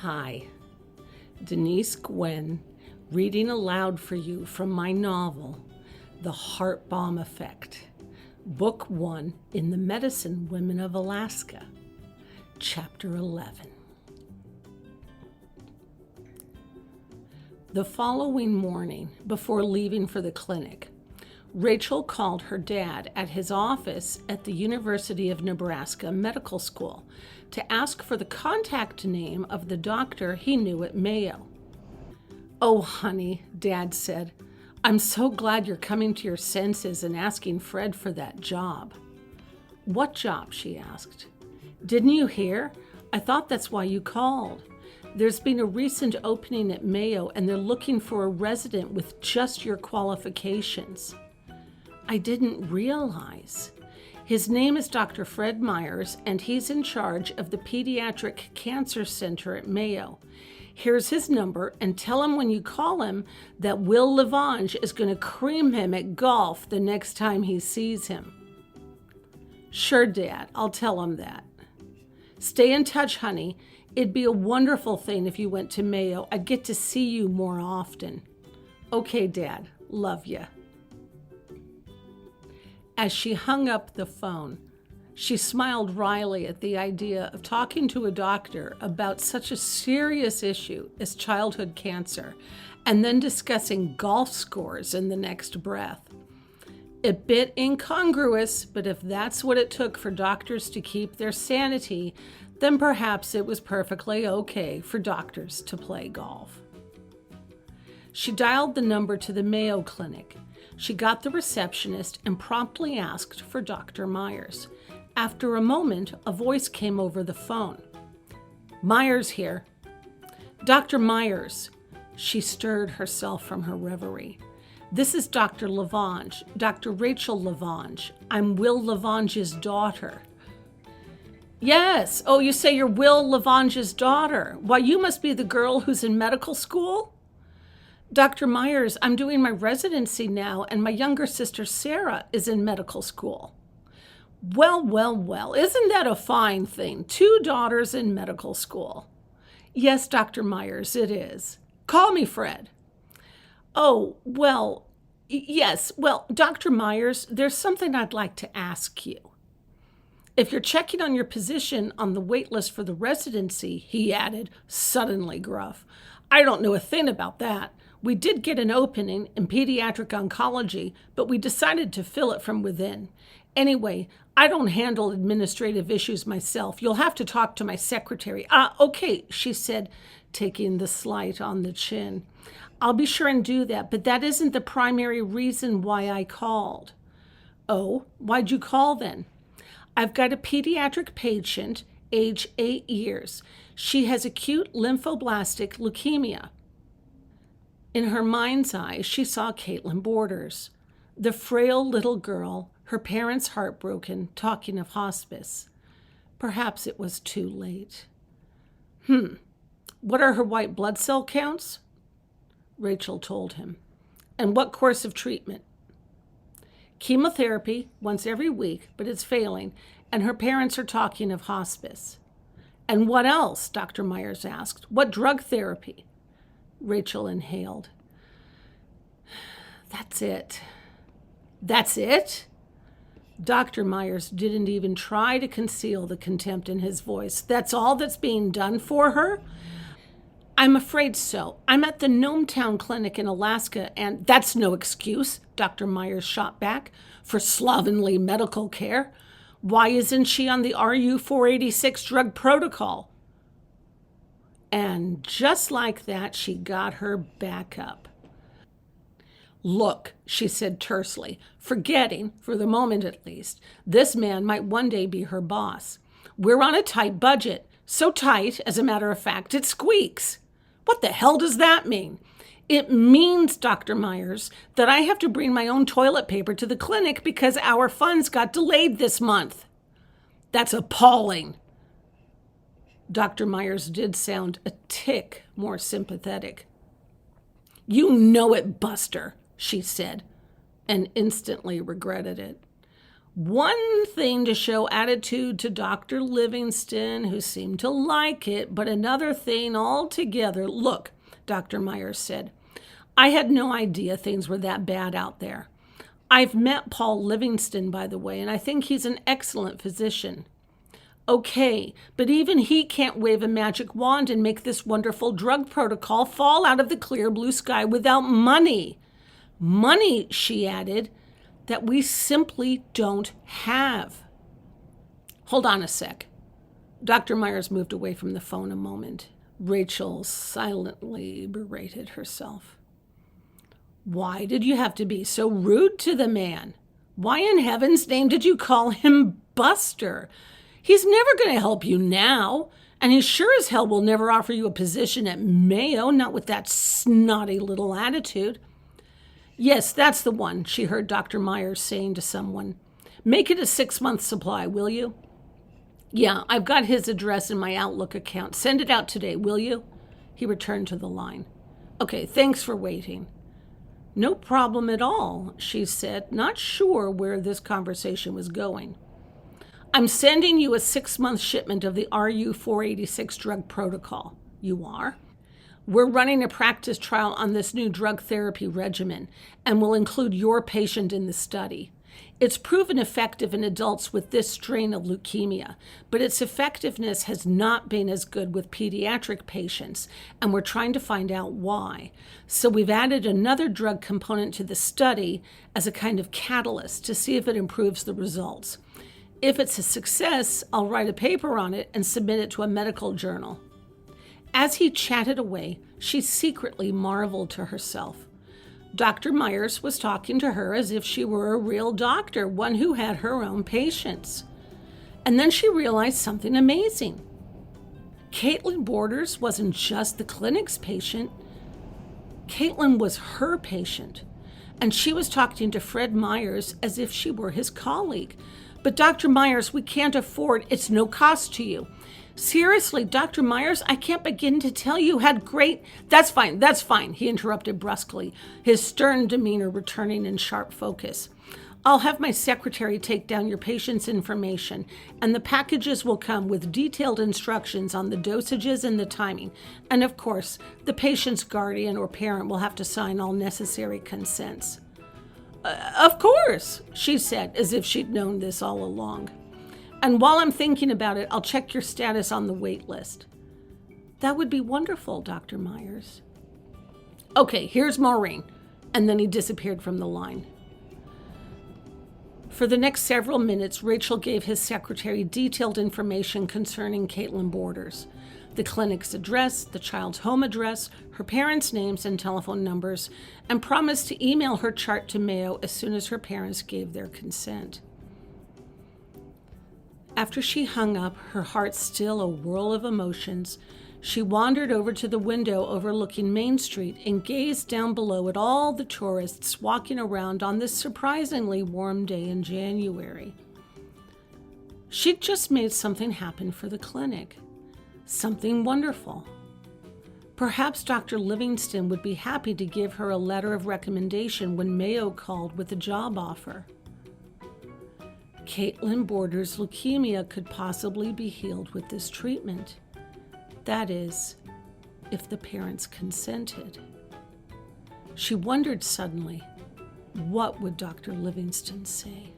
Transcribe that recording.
Hi, Denise Gwen, reading aloud for you from my novel, The Heartbalm Effect, Book 1 in the Medicine Women of Alaska, Chapter 11. The following morning, before leaving for the clinic, Rachel called her dad at his office at the University of Nebraska Medical School to ask for the contact name of the doctor he knew at Mayo. "Oh, honey," Dad said, "I'm so glad you're coming to your senses and asking Fred for that job." "What job?" she asked. "Didn't you hear? I thought that's why you called. There's been a recent opening at Mayo and they're looking for a resident with just your qualifications." "I didn't realize. His name is Dr. Fred Myers, and he's in charge of the Pediatric Cancer Center at Mayo. Here's his number, and tell him when you call him that Will Lavange is going to cream him at golf the next time he sees him." "Sure, Dad, I'll tell him that." "Stay in touch, honey. It'd be a wonderful thing if you went to Mayo. I'd get to see you more often." "Okay, Dad. Love ya." As she hung up the phone, she smiled wryly at the idea of talking to a doctor about such a serious issue as childhood cancer and then discussing golf scores in the next breath. A bit incongruous, but if that's what it took for doctors to keep their sanity, then perhaps it was perfectly okay for doctors to play golf. She dialed the number to the Mayo Clinic. She got the receptionist and promptly asked for Dr. Myers. After a moment, a voice came over the phone. "Myers here." "Dr. Myers." She stirred herself from her reverie. "This is Dr. Lavange, Dr. Rachel Lavange. I'm Will Lavange's daughter." "Yes. Oh, you say you're Will Lavange's daughter. Why, you must be the girl who's in medical school?" "Dr. Myers, I'm doing my residency now, and my younger sister Sarah is in medical school." Well, isn't that a fine thing? 2 daughters in medical school." "Yes, Dr. Myers, it is. Call me Fred." "Oh, well, yes. Well, Dr. Myers, there's something I'd like to ask you. If you're checking on your position on the wait list for the residency," he added, suddenly gruff. "I don't know a thing about that. We did get an opening in pediatric oncology, but we decided to fill it from within. Anyway, I don't handle administrative issues myself. You'll have to talk to my secretary." Okay," she said, taking the slight on the chin. "I'll be sure and do that, but that isn't the primary reason why I called." "Oh, why'd you call then?" "I've got a pediatric patient, age 8 years. She has acute lymphoblastic leukemia." In her mind's eye, she saw Caitlin Borders, the frail little girl, her parents heartbroken, talking of hospice. Perhaps it was too late. What are her white blood cell counts?" Rachel told him. "And what course of treatment?" "Chemotherapy once every week, but it's failing, and her parents are talking of hospice." "And what else?" Dr. Myers asked. "What drug therapy?" Rachel inhaled. "That's it." "That's it?" Dr. Myers didn't even try to conceal the contempt in his voice. "That's all that's being done for her?" "I'm afraid so. I'm at the Gnometown Clinic in Alaska, and—" "That's no excuse," Dr. Myers shot back, "for slovenly medical care. Why isn't she on the RU-486 drug protocol?" And just like that, she got her back up. "Look," she said tersely, forgetting, for the moment at least, this man might one day be her boss. "We're on a tight budget. So tight, as a matter of fact, it squeaks." "What the hell does that mean?" "It means, Dr. Myers, that I have to bring my own toilet paper to the clinic because our funds got delayed this month." "That's appalling." Dr. Myers did sound a tick more sympathetic. "You know it, Buster," she said, and instantly regretted it. One thing to show attitude to Dr. Livingston, who seemed to like it, but another thing altogether. Look, Dr. Myers said, I had no idea things were that bad out there. I've met Paul Livingston, by the way, and I think he's an excellent physician. Okay, but even he can't wave a magic wand and make this wonderful drug protocol fall out of the clear blue sky without money. Money, she added, that we simply don't have. Hold on a sec. Dr. Myers moved away from the phone a moment. Rachel silently berated herself. Why did you have to be so rude to the man? Why in heaven's name did you call him Buster? He's never going to help you now, and he sure as hell will never offer you a position at Mayo, not with that snotty little attitude. Yes, that's the one, she heard Dr. Myers saying to someone. Make it a 6-month supply, will you? Yeah, I've got his address in my Outlook account. Send it out today, will you? He returned to the line. Okay, thanks for waiting. No problem at all, she said, not sure where this conversation was going. I'm sending you a 6-month shipment of the RU-486 drug protocol. You are? We're running a practice trial on this new drug therapy regimen, and will include your patient in the study. It's proven effective in adults with this strain of leukemia, but its effectiveness has not been as good with pediatric patients, and we're trying to find out why. So we've added another drug component to the study as a kind of catalyst to see if it improves the results. If it's a success, I'll write a paper on it and submit it to a medical journal. As he chatted away, she secretly marveled to herself. Dr. Myers was talking to her as if she were a real doctor, one who had her own patients. And then she realized something amazing. Caitlin Borders wasn't just the clinic's patient. Caitlin was her patient, and she was talking to Fred Myers as if she were his colleague. But Dr. Myers, we can't afford, it's no cost to you. Seriously, Dr. Myers, I can't begin to tell you had great... That's fine, he interrupted brusquely, his stern demeanor returning in sharp focus. I'll have my secretary take down your patient's information, and the packages will come with detailed instructions on the dosages and the timing. And of course, the patient's guardian or parent will have to sign all necessary consents. Of course, she said, as if she'd known this all along. And while I'm thinking about it, I'll check your status on the wait list. That would be wonderful, Dr. Myers. Okay, here's Maureen. And then he disappeared from the line. For the next several minutes, Rachel gave his secretary detailed information concerning Caitlin Borders. The clinic's address, the child's home address, her parents' names and telephone numbers, and promised to email her chart to Mayo as soon as her parents gave their consent. After she hung up, her heart still a whirl of emotions, she wandered over to the window overlooking Main Street and gazed down below at all the tourists walking around on this surprisingly warm day in January. She'd just made something happen for the clinic. Something wonderful. Perhaps Dr. Livingston would be happy to give her a letter of recommendation when Mayo called with a job offer. Caitlin Borders' leukemia could possibly be healed with this treatment. That is, if the parents consented. She wondered suddenly, what would Dr. Livingston say?